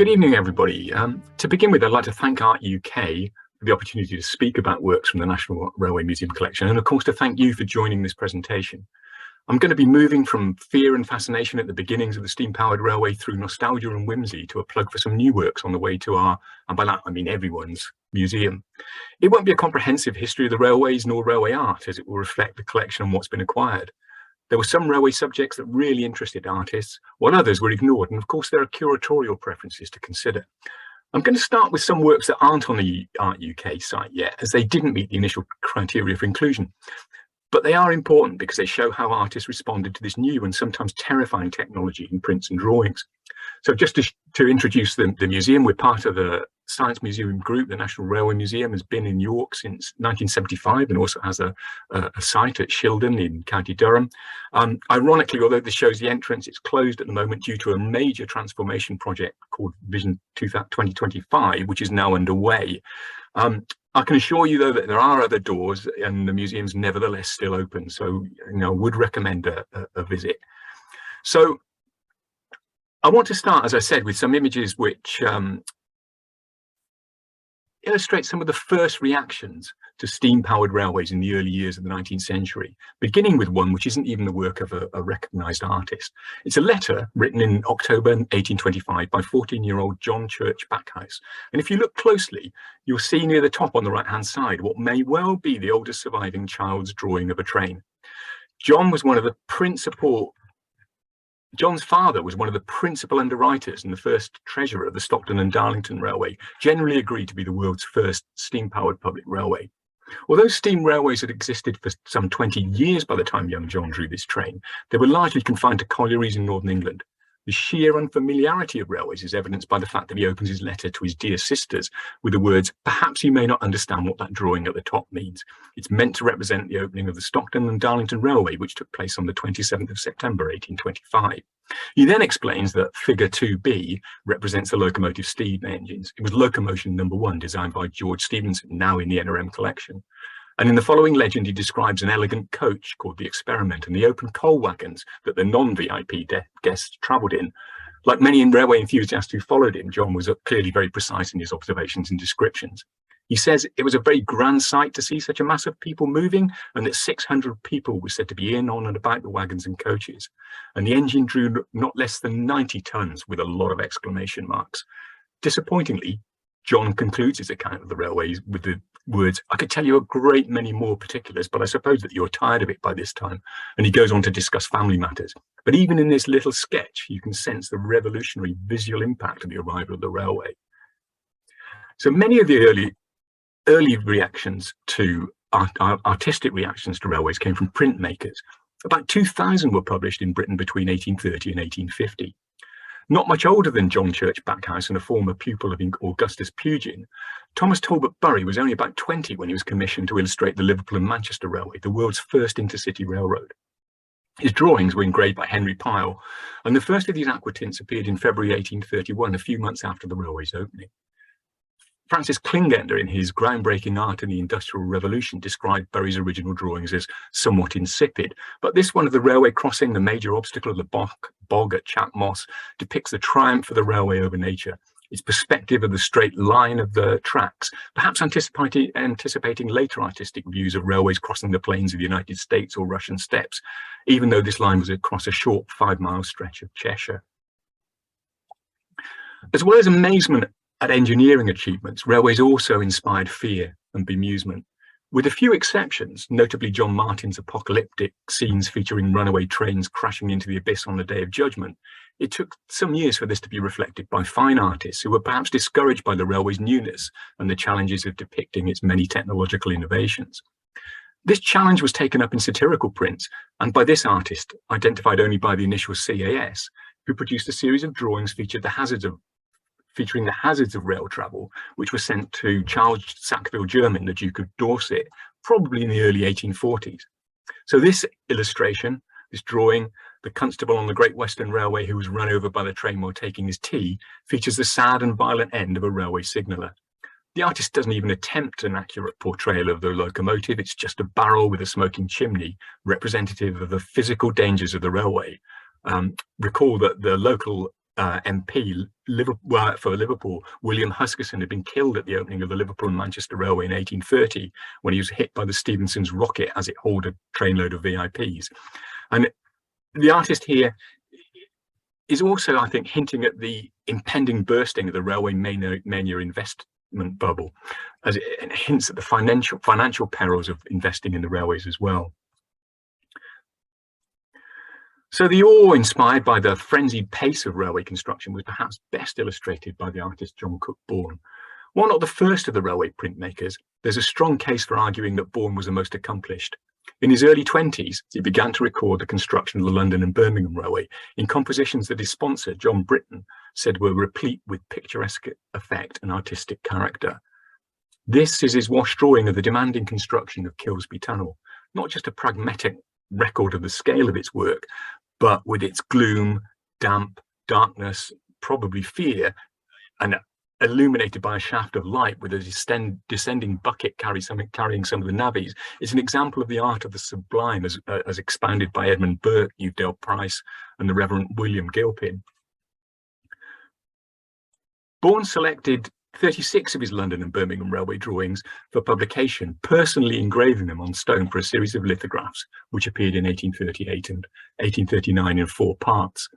Good evening, everybody. To begin with, I'd like to thank Art UK for the opportunity to speak about works from the National Railway Museum collection, and of course to thank you for joining this presentation. I'm going to be moving from fear and fascination at the beginnings of the steam-powered railway through nostalgia and whimsy to a plug for some new works on the way to our, and by that I mean everyone's, museum. It won't be a comprehensive history of the railways nor railway art, as it will reflect the collection and what's been acquired. There were some railway subjects that really interested artists, while others were ignored, and of course there are curatorial preferences to consider. I'm going to start with some works that aren't on the Art UK site yet, as they didn't meet the initial criteria for inclusion. But they are important because they show how artists responded to this new and sometimes terrifying technology in prints and drawings. So just to introduce the museum, we're part of the Science Museum Group. The National Railway Museum has been in York since 1975 and also has a site at Shildon in County Durham. Ironically, although this shows the entrance, it's closed at the moment due to a major transformation project called Vision 2025, which is now underway. I can assure you, though, that there are other doors and the museum's nevertheless still open. So, I would recommend a visit. So I want to start, as I said, with some images which illustrate some of the first reactions to steam-powered railways in the early years of the 19th century, beginning with one which isn't even the work of a recognised artist. It's a letter written in October 1825 by 14-year-old John Church Backhouse. And if you look closely, you'll see near the top on the right-hand side what may well be the oldest surviving child's drawing of a train. John's father was one of the principal underwriters and the first treasurer of the Stockton and Darlington Railway, generally agreed to be the world's first steam-powered public railway. Although steam railways had existed for some 20 years by the time young John drew this train, they were largely confined to collieries in northern England. The sheer unfamiliarity of railways is evidenced by the fact that he opens his letter to his dear sisters with the words, "Perhaps you may not understand what that drawing at the top means. It's meant to represent the opening of the Stockton and Darlington Railway, which took place on the 27th of September, 1825. He then explains that figure 2B represents the locomotive steam engines. It was locomotion number 1, designed by George Stephenson, now in the NRM collection. And in the following legend, he describes an elegant coach called the Experiment and the open coal wagons that the non-VIP guests travelled in. Like many railway enthusiasts who followed him, John was clearly very precise in his observations and descriptions. He says it was a very grand sight to see such a mass of people moving, and that 600 people were said to be in, on and about the wagons and coaches. And the engine drew not less than 90 tons, with a lot of exclamation marks. Disappointingly, John concludes his account of the railways with the words, "I could tell you a great many more particulars, but I suppose that you're tired of it by this time." And he goes on to discuss family matters. But even in this little sketch, you can sense the revolutionary visual impact of the arrival of the railway. So many of the early reactions to artistic reactions to railways came from printmakers. About 2,000 were published in Britain between 1830 and 1850. Not much older than John Church Backhouse and a former pupil of Augustus Pugin, Thomas Talbot Bury was only about 20 when he was commissioned to illustrate the Liverpool and Manchester Railway, the world's first intercity railroad. His drawings were engraved by Henry Pyle, and the first of these aquatints appeared in February 1831, a few months after the railway's opening. Francis Klingender, in his groundbreaking Art in the Industrial Revolution, described Bury's original drawings as somewhat insipid, but this one of the railway crossing, the major obstacle of the bog at Chat Moss, depicts the triumph of the railway over nature, its perspective of the straight line of the tracks, perhaps anticipating later artistic views of railways crossing the plains of the United States or Russian steppes, even though this line was across a short 5-mile stretch of Cheshire. As well as amazement at engineering achievements, railways also inspired fear and bemusement. With a few exceptions, notably John Martin's apocalyptic scenes featuring runaway trains crashing into the abyss on the Day of Judgment, it took some years for this to be reflected by fine artists who were perhaps discouraged by the railway's newness and the challenges of depicting its many technological innovations. This challenge was taken up in satirical prints, and by this artist, identified only by the initial CAS, who produced a series of drawings featuring the hazards of rail travel, which were sent to Charles Sackville Jermyn, the Duke of Dorset, probably in the early 1840s. So this illustration, this drawing, the constable on the Great Western Railway who was run over by the train while taking his tea, features the sad and violent end of a railway signaller. The artist doesn't even attempt an accurate portrayal of the locomotive. It's just a barrel with a smoking chimney, representative of the physical dangers of the railway. Recall that the local MP for Liverpool, William Huskisson, had been killed at the opening of the Liverpool and Manchester Railway in 1830 when he was hit by the Stephenson's rocket as it hauled a trainload of VIPs. And the artist here is also, I think, hinting at the impending bursting of the railway mania investment bubble, as it hints at the financial perils of investing in the railways as well. So the awe inspired by the frenzied pace of railway construction was perhaps best illustrated by the artist John Cook Bourne. While not the first of the railway printmakers, there's a strong case for arguing that Bourne was the most accomplished. In his early 20s, he began to record the construction of the London and Birmingham Railway in compositions that his sponsor, John Britton, said were replete with picturesque effect and artistic character. This is his wash drawing of the demanding construction of Kilsby Tunnel, not just a pragmatic record of the scale of its work, but with its gloom, damp, darkness, probably fear, and illuminated by a shaft of light with a descending bucket carrying some of the navvies, is an example of the art of the sublime as expounded by Edmund Burke, Udale Price, and the Reverend William Gilpin. Bourne selected 36 of his London and Birmingham railway drawings for publication, personally engraving them on stone for a series of lithographs, which appeared in 1838 and 1839 in 4 parts.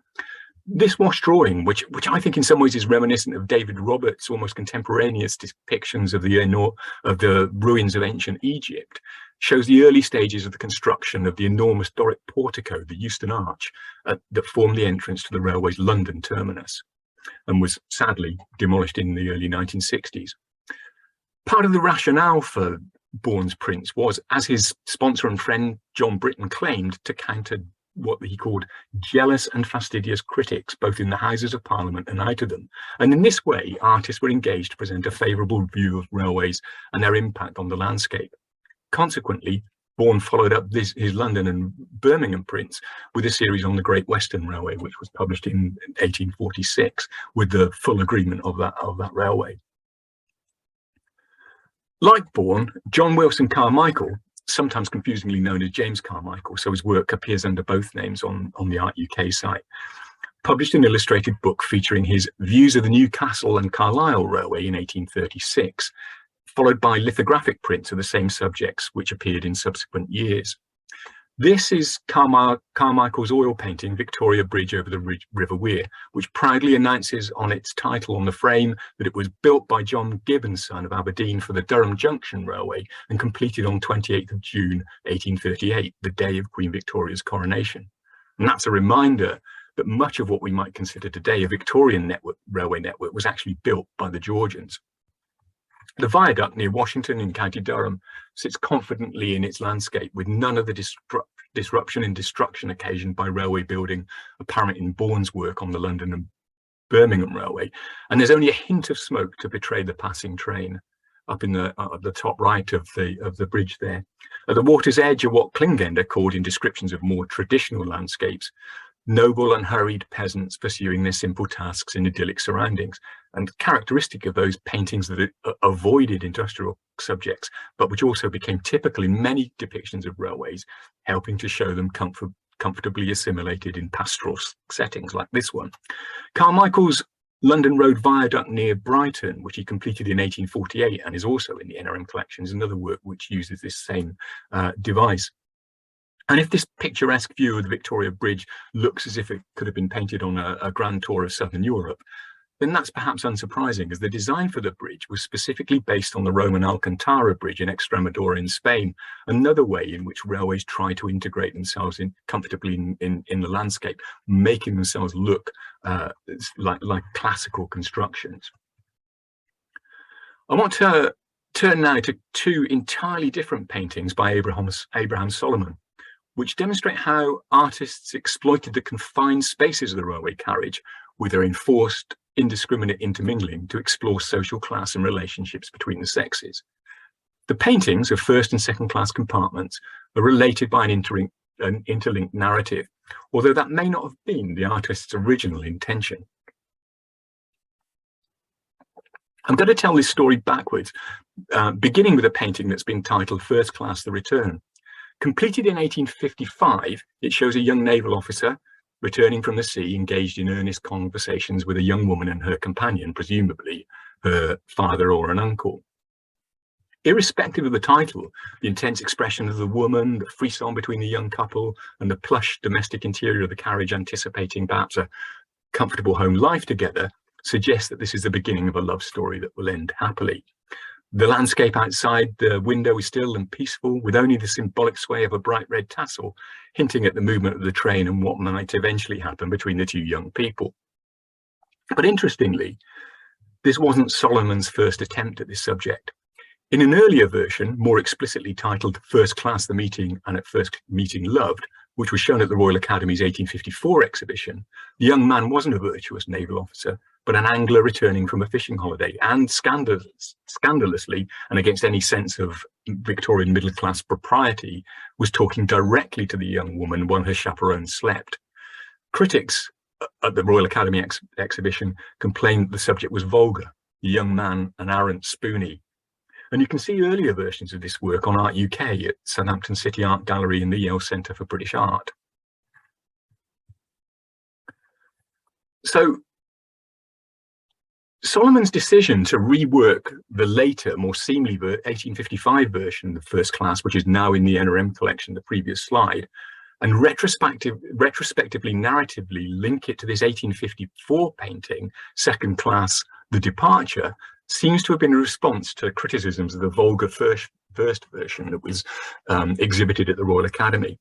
This wash drawing, which I think in some ways is reminiscent of David Roberts' almost contemporaneous depictions of the ruins of ancient Egypt, shows the early stages of the construction of the enormous Doric portico, the Euston Arch, that formed the entrance to the railway's London terminus, and was sadly demolished in the early 1960s. Part of the rationale for Bourne's prints was, as his sponsor and friend John Britton claimed, to counter what he called jealous and fastidious critics, both in the Houses of Parliament and out of them. And in this way, artists were engaged to present a favourable view of railways and their impact on the landscape. Consequently, Bourne followed up his London and Birmingham prints with a series on the Great Western Railway, which was published in 1846 with the full agreement of that railway. Like Bourne, John Wilson Carmichael, sometimes confusingly known as James Carmichael, so his work appears under both names on the Art UK site, published an illustrated book featuring his views of the Newcastle and Carlisle Railway in 1836, followed by lithographic prints of the same subjects, which appeared in subsequent years. This is Carmichael's oil painting, Victoria Bridge over the River Wear, which proudly announces on its title on the frame that it was built by John Gibbon's son of Aberdeen for the Durham Junction Railway and completed on 28th of June, 1838, the day of Queen Victoria's coronation. And that's a reminder that much of what we might consider today a Victorian railway network was actually built by the Georgians. The viaduct near Washington in County Durham sits confidently in its landscape, with none of the disruption and destruction occasioned by railway building apparent in Bourne's work on the London and Birmingham Railway, and there's only a hint of smoke to betray the passing train up in the top right of the bridge there. At the water's edge are what Klingender called in descriptions of more traditional landscapes, noble and hurried peasants pursuing their simple tasks in idyllic surroundings, and characteristic of those paintings that avoided industrial subjects, but which also became typical in many depictions of railways, helping to show them comfortably assimilated in pastoral settings like this one. Carmichael's London Road Viaduct near Brighton, which he completed in 1848 and is also in the NRM collection, is another work which uses this same device. And if this picturesque view of the Victoria Bridge looks as if it could have been painted on a grand tour of southern Europe, then that's perhaps unsurprising, as the design for the bridge was specifically based on the Roman Alcantara Bridge in Extremadura in Spain, another way in which railways try to integrate themselves comfortably in the landscape, making themselves look like classical constructions. I want to turn now to 2 entirely different paintings by Abraham Solomon, which demonstrate how artists exploited the confined spaces of the railway carriage with their enforced, indiscriminate intermingling to explore social class and relationships between the sexes. The paintings of first and second class compartments are related by an interlinked narrative, although that may not have been the artist's original intention. I'm going to tell this story backwards, beginning with a painting that's been titled First Class: The Return. Completed in 1855, it shows a young naval officer returning from the sea, engaged in earnest conversations with a young woman and her companion, presumably her father or an uncle. Irrespective of the title, the intense expression of the woman, the frisson between the young couple, and the plush domestic interior of the carriage anticipating perhaps a comfortable home life together suggests that this is the beginning of a love story that will end happily. The landscape outside the window is still and peaceful, with only the symbolic sway of a bright red tassel hinting at the movement of the train and what might eventually happen between the two young people. But interestingly, this wasn't Solomon's first attempt at this subject. In an earlier version, more explicitly titled First Class, the Meeting and at First Meeting Loved, which was shown at the Royal Academy's 1854 exhibition, the young man wasn't a virtuous naval officer, but an angler returning from a fishing holiday, and scandalously, and against any sense of Victorian middle-class propriety, was talking directly to the young woman while her chaperone slept. Critics at the Royal Academy exhibition complained that the subject was vulgar, the young man an arrant spoony. And you can see earlier versions of this work on Art UK at Southampton City Art Gallery and the Yale Centre for British Art. So Solomon's decision to rework the later, more seemly 1855 version of First Class, which is now in the NRM collection, the previous slide, and retrospectively, narratively link it to this 1854 painting, Second Class, The Departure, seems to have been a response to criticisms of the vulgar first version that was exhibited at the Royal Academy.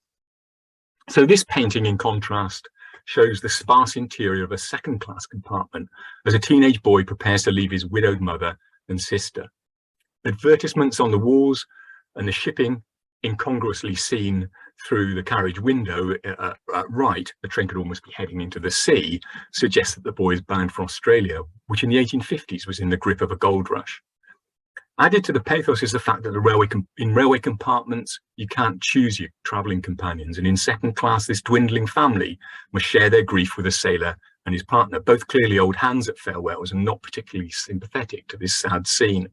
So this painting, in contrast, shows the sparse interior of a second-class compartment as a teenage boy prepares to leave his widowed mother and sister. Advertisements on the walls and the shipping incongruously seen through the carriage window right, the train could almost be heading into the sea, suggests that the boy is bound for Australia, which in the 1850s was in the grip of a gold rush. Added to the pathos is the fact that in railway compartments, you can't choose your travelling companions, and in second class, this dwindling family must share their grief with a sailor and his partner, both clearly old hands at farewells and not particularly sympathetic to this sad scene.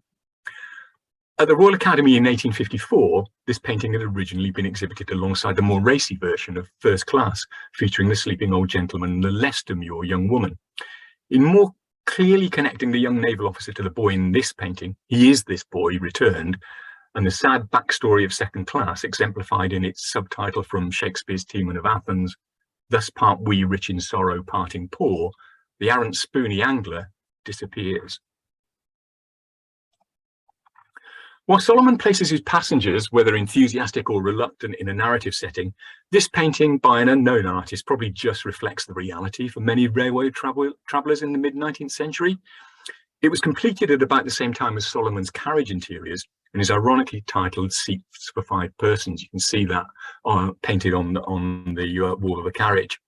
At the Royal Academy in 1854, this painting had originally been exhibited alongside the more racy version of First Class, featuring the sleeping old gentleman and the less demure young woman. In more clearly connecting the young naval officer to the boy in this painting, he is this boy returned, and the sad backstory of Second Class, exemplified in its subtitle from Shakespeare's Timon of Athens, "Thus part we rich in sorrow, parting poor," the arrant spoony angler disappears. While Solomon places his passengers, whether enthusiastic or reluctant, in a narrative setting, this painting by an unknown artist probably just reflects the reality for many railway travellers in the mid-19th century. It was completed at about the same time as Solomon's carriage interiors and is ironically titled Seats for 5 Persons. You can see that painted on the wall of the carriage.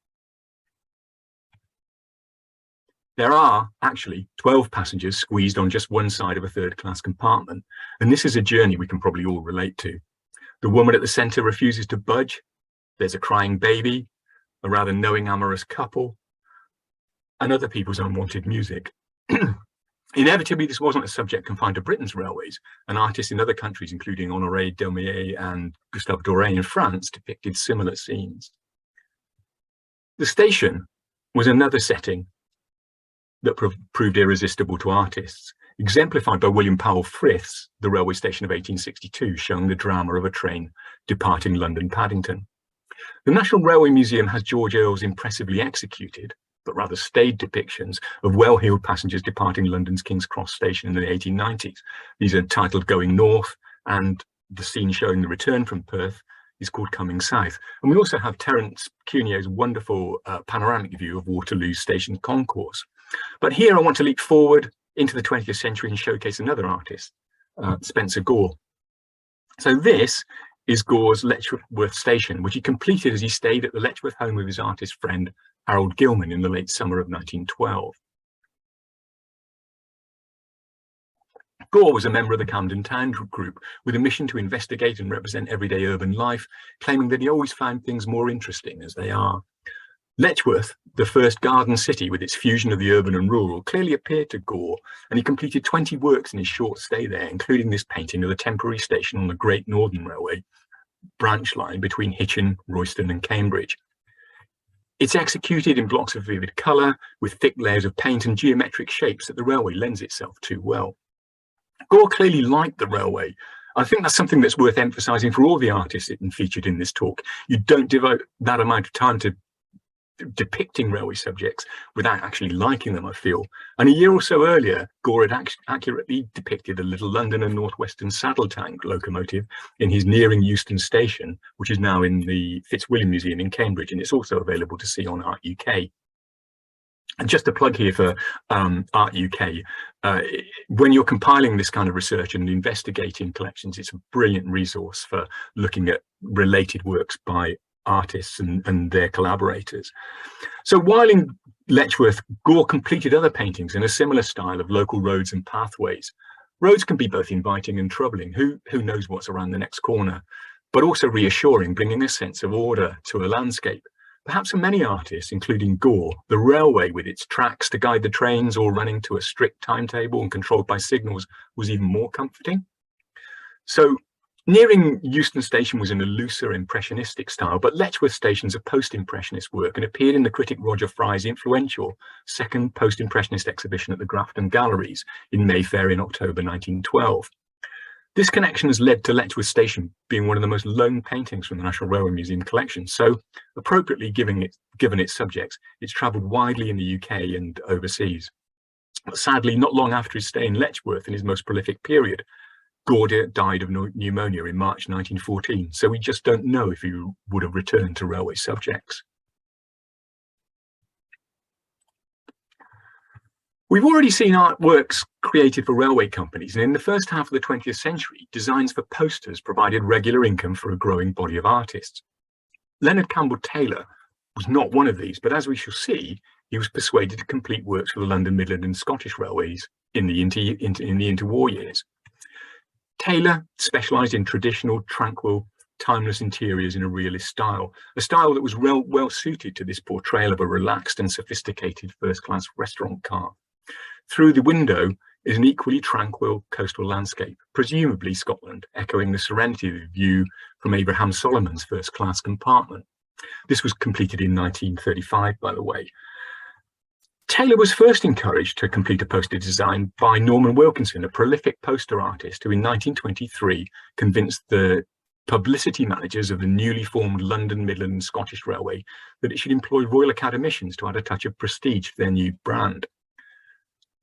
There are actually 12 passengers squeezed on just one side of a third-class compartment, and this is a journey we can probably all relate to. The woman at the centre refuses to budge. There's a crying baby, a rather knowing amorous couple, and other people's unwanted music. Inevitably, this wasn't a subject confined to Britain's railways, and artists in other countries, including Honoré Daumier and Gustave Doré in France, depicted similar scenes. The station was another setting that proved irresistible to artists, exemplified by William Powell Frith's The Railway Station of 1862, showing the drama of a train departing London Paddington. The National Railway Museum has George Earle's impressively executed, but rather staid depictions of well-heeled passengers departing London's King's Cross station in the 1890s. These are titled Going North, and the scene showing the return from Perth is called Coming South. And we also have Terence Cunio's wonderful panoramic view of Waterloo Station concourse. But here I want to leap forward into the 20th century and showcase another artist, Spencer Gore. So this is Gore's Letchworth Station, which he completed as he stayed at the Letchworth home of his artist friend, Harold Gilman, in the late summer of 1912. Gore was a member of the Camden Town group with a mission to investigate and represent everyday urban life, claiming that he always found things more interesting as they are. Letchworth, the first garden city with its fusion of the urban and rural, clearly appealed to Gore, and he completed 20 works in his short stay there, including this painting of the temporary station on the Great Northern Railway branch line between Hitchin, Royston and Cambridge. It's executed in blocks of vivid colour, with thick layers of paint and geometric shapes that the railway lends itself to well. Gore clearly liked the railway. I think that's something that's worth emphasising for all the artists featured in this talk. You don't devote that amount of time to depicting railway subjects without actually liking them, I feel. And a year or so earlier, Gore had accurately depicted a little London and North Western saddle tank locomotive in his Nearing Euston station, which is now in the Fitzwilliam Museum in Cambridge, and it's also available to see on Art UK. And just a plug here for Art UK, when you're compiling this kind of research and investigating collections, it's a brilliant resource for looking at related works by artists and their collaborators. So while in Letchworth, Gore completed other paintings in a similar style of local roads and pathways. Roads can be both inviting and troubling. Who knows what's around the next corner, but also reassuring, bringing a sense of order to a landscape. Perhaps for many artists, including Gore, the railway with its tracks to guide the trains or running to a strict timetable and controlled by signals was even more comforting. So Nearing Euston Station was in a looser impressionistic style, but Letchworth Station's a post-impressionist work and appeared in the critic Roger Fry's influential second post-impressionist exhibition at the Grafton Galleries in Mayfair in October 1912. This connection has led to Letchworth Station being one of the most loaned paintings from the National Railway Museum collection. So appropriately given its subjects, it's travelled widely in the UK and overseas. But sadly, not long after his stay in Letchworth in his most prolific period, Gore died of pneumonia in March 1914, so we just don't know if he would have returned to railway subjects. We've already seen artworks created for railway companies, and in the first half of the 20th century, designs for posters provided regular income for a growing body of artists. Leonard Campbell Taylor was not one of these, but as we shall see, he was persuaded to complete works for the London, Midland and Scottish Railways in the interwar years. Taylor specialised in traditional, tranquil, timeless interiors in a realist style, a style that was well suited to this portrayal of a relaxed and sophisticated first-class restaurant car. Through the window is an equally tranquil coastal landscape, presumably Scotland, echoing the serenity of the view from Abraham Solomon's first-class compartment. This was completed in 1935, by the way. Taylor was first encouraged to complete a poster design by Norman Wilkinson, a prolific poster artist who in 1923 convinced the publicity managers of the newly formed London, Midland and Scottish Railway that it should employ Royal Academicians to add a touch of prestige to their new brand.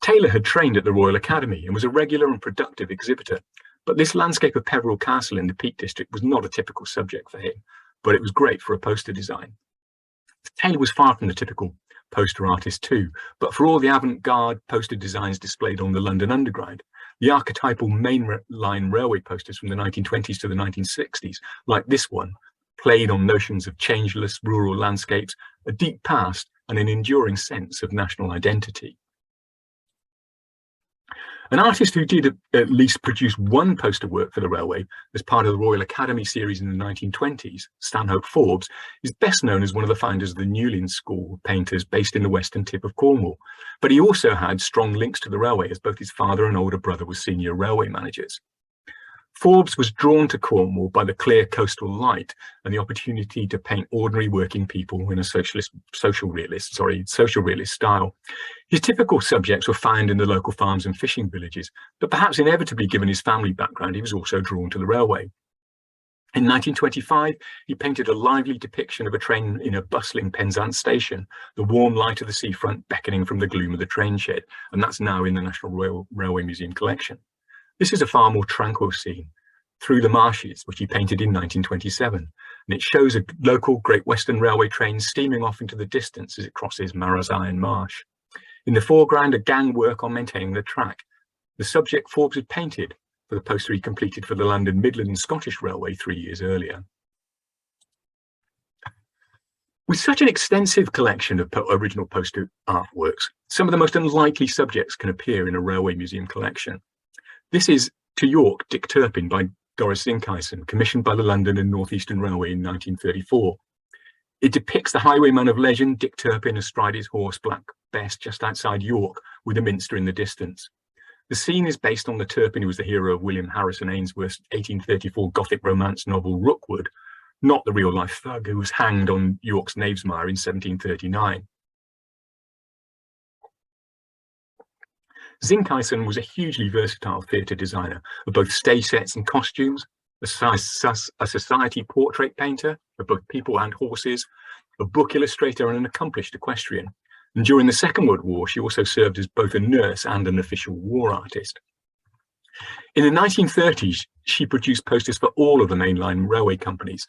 Taylor had trained at the Royal Academy and was a regular and productive exhibitor, but this landscape of Peveril Castle in the Peak District was not a typical subject for him, but it was great for a poster design. Taylor was far from the typical poster artist too, but for all the avant-garde poster designs displayed on the London Underground, the archetypal main line railway posters from the 1920s to the 1960s, like this one, played on notions of changeless rural landscapes, a deep past and an enduring sense of national identity. An artist who did at least produce one poster work for the railway as part of the Royal Academy series in the 1920s, Stanhope Forbes, is best known as one of the founders of the Newlyn School of painters based in the western tip of Cornwall. But he also had strong links to the railway as both his father and older brother were senior railway managers. Forbes was drawn to Cornwall by the clear coastal light and the opportunity to paint ordinary working people in a social realist style. His typical subjects were found in the local farms and fishing villages, but perhaps inevitably given his family background, he was also drawn to the railway. In 1925, he painted a lively depiction of a train in a bustling Penzance station, the warm light of the seafront beckoning from the gloom of the train shed, and that's now in the National Railway Museum collection. This is a far more tranquil scene, Through the Marshes, which he painted in 1927, and it shows a local Great Western Railway train steaming off into the distance as it crosses Marrow's Iron Marsh. In the foreground, a gang work on maintaining the track. The subject Forbes had painted for the poster he completed for the London, Midland and Scottish Railway 3 years earlier. With such an extensive collection of original poster artworks, some of the most unlikely subjects can appear in a railway museum collection. This is To York, Dick Turpin by Doris Zinkhuisen, commissioned by the London and North Eastern Railway in 1934. It depicts the highwayman of legend, Dick Turpin, astride his horse Black Bess just outside York, with the minster in the distance. The scene is based on the Turpin who was the hero of William Harrison Ainsworth's 1834 Gothic romance novel Rookwood, not the real-life thug who was hanged on York's Knavesmire in 1739. Zinkhuisen was a hugely versatile theatre designer of both stage sets and costumes, a society portrait painter of both people and horses, a book illustrator and an accomplished equestrian. And during the Second World War, she also served as both a nurse and an official war artist. In the 1930s, she produced posters for all of the mainline railway companies.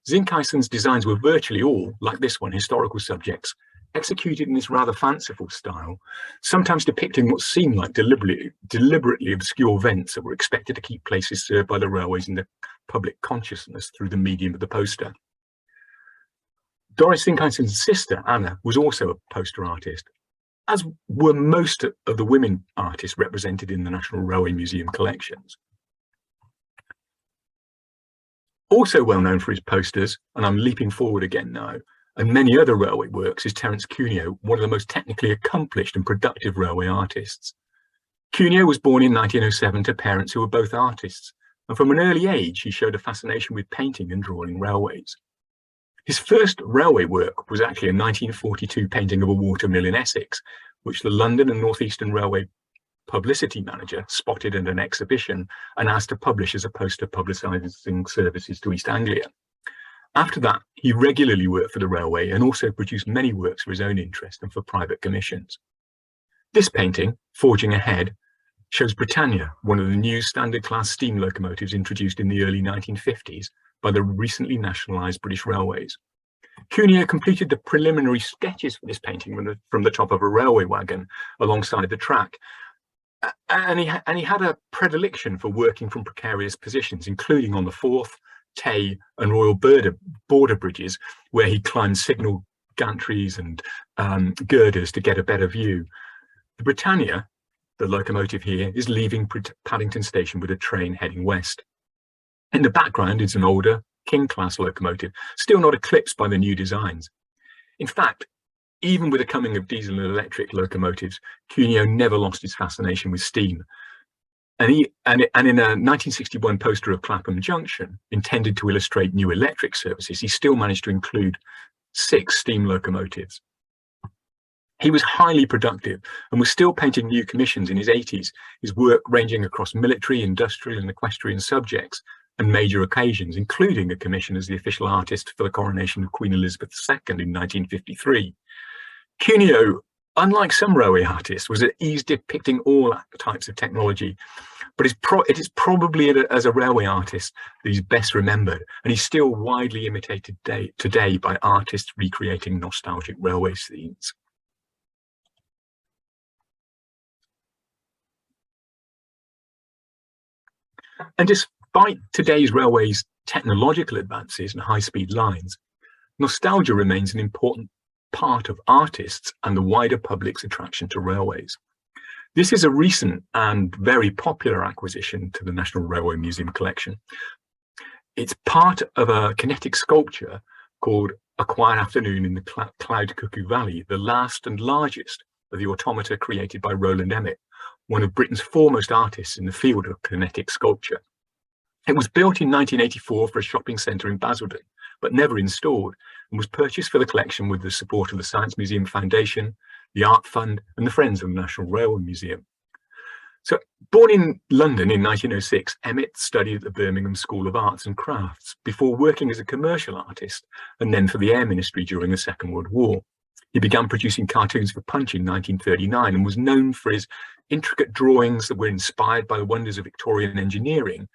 Zinkhuysen's designs were virtually all, like this one, historical subjects, executed in this rather fanciful style, sometimes depicting what seemed like deliberately obscure events that were expected to keep places served by the railways in the public consciousness through the medium of the poster. Doris Zinkhuysen's sister, Anna, was also a poster artist, as were most of the women artists represented in the National Railway Museum collections. Also well known for his posters, and I'm leaping forward again now, and many other railway works, is Terence Cunio, one of the most technically accomplished and productive railway artists. Cunio was born in 1907 to parents who were both artists, and from an early age he showed a fascination with painting and drawing railways. His first railway work was actually a 1942 painting of a watermill in Essex, which the London and North Eastern Railway publicity manager spotted at an exhibition and asked to publish as a poster publicising services to East Anglia. After that, he regularly worked for the railway and also produced many works for his own interest and for private commissions. This painting, Forging Ahead, shows Britannia, one of the new standard class steam locomotives introduced in the early 1950s by the recently nationalised British Railways. Cunio completed the preliminary sketches for this painting from the top of a railway wagon alongside the track. And he had a predilection for working from precarious positions, including on the Forth, Tay and Royal Border bridges, where he climbed signal gantries and girders to get a better view. The Britannia, the locomotive here, is leaving Paddington Station with a train heading west. In the background is an older King-class locomotive, still not eclipsed by the new designs. In fact, even with the coming of diesel and electric locomotives, Cunio never lost his fascination with steam. And in a 1961 poster of Clapham Junction, intended to illustrate new electric services, he still managed to include 6 steam locomotives. He was highly productive and was still painting new commissions in his 80s, his work ranging across military, industrial and equestrian subjects and major occasions, including a commission as the official artist for the coronation of Queen Elizabeth II in 1953. Cunio, unlike some railway artists, was at ease depicting all types of technology, but it is probably as a railway artist that he's best remembered, and he's still widely imitated today by artists recreating nostalgic railway scenes. And despite today's railways' technological advances and high-speed lines, nostalgia remains an important part of artists and the wider public's attraction to railways. This is a recent and very popular acquisition to the National Railway Museum collection. It's part of a kinetic sculpture called A Quiet Afternoon in the Cloud Cuckoo Valley, the last and largest of the automata created by Roland Emmett, one of Britain's foremost artists in the field of kinetic sculpture. It was built in 1984 for a shopping centre in Basildon, but never installed, and was purchased for the collection with the support of the Science Museum Foundation, the Art Fund and the Friends of the National Railway Museum. So, born in London in 1906, Emmett studied at the Birmingham School of Arts and Crafts before working as a commercial artist and then for the Air Ministry during the Second World War. He began producing cartoons for Punch in 1939 and was known for his intricate drawings that were inspired by the wonders of Victorian engineering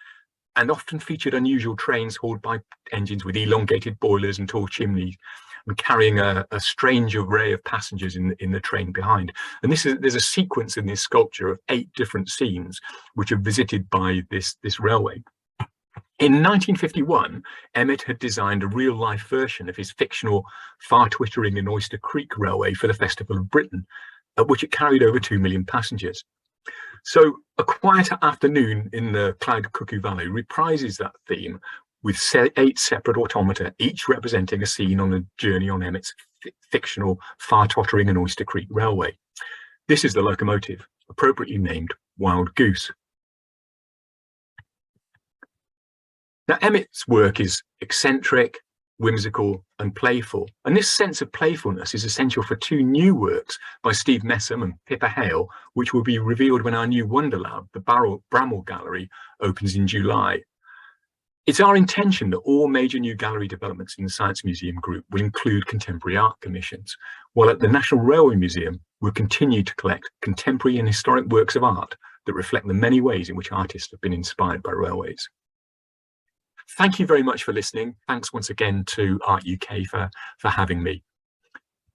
and often featured unusual trains hauled by engines with elongated boilers and tall chimneys and carrying a strange array of passengers in the train behind. And there's a sequence in this sculpture of 8 different scenes which are visited by this railway. In 1951, Emmett had designed a real-life version of his fictional Far-Twittering and Oyster Creek Railway for the Festival of Britain, at which it carried over 2 million passengers. So A Quiet Afternoon in the Cloud Cuckoo Valley reprises that theme with 8 separate automata, each representing a scene on a journey on Emmett's fictional Far-Twittering and Oyster Creek Railway. This is the locomotive, appropriately named Wild Goose. Now, Emmett's work is eccentric, whimsical, and playful. And this sense of playfulness is essential for two new works by Steve Messam and Pippa Hale, which will be revealed when our new Wonder Lab, the Bramwell Gallery, opens in July. It's our intention that all major new gallery developments in the Science Museum Group will include contemporary art commissions, while at the National Railway Museum, we'll continue to collect contemporary and historic works of art that reflect the many ways in which artists have been inspired by railways. Thank you very much for listening. Thanks once again to Art UK for having me.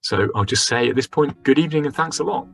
So I'll just say at this point, good evening and thanks a lot.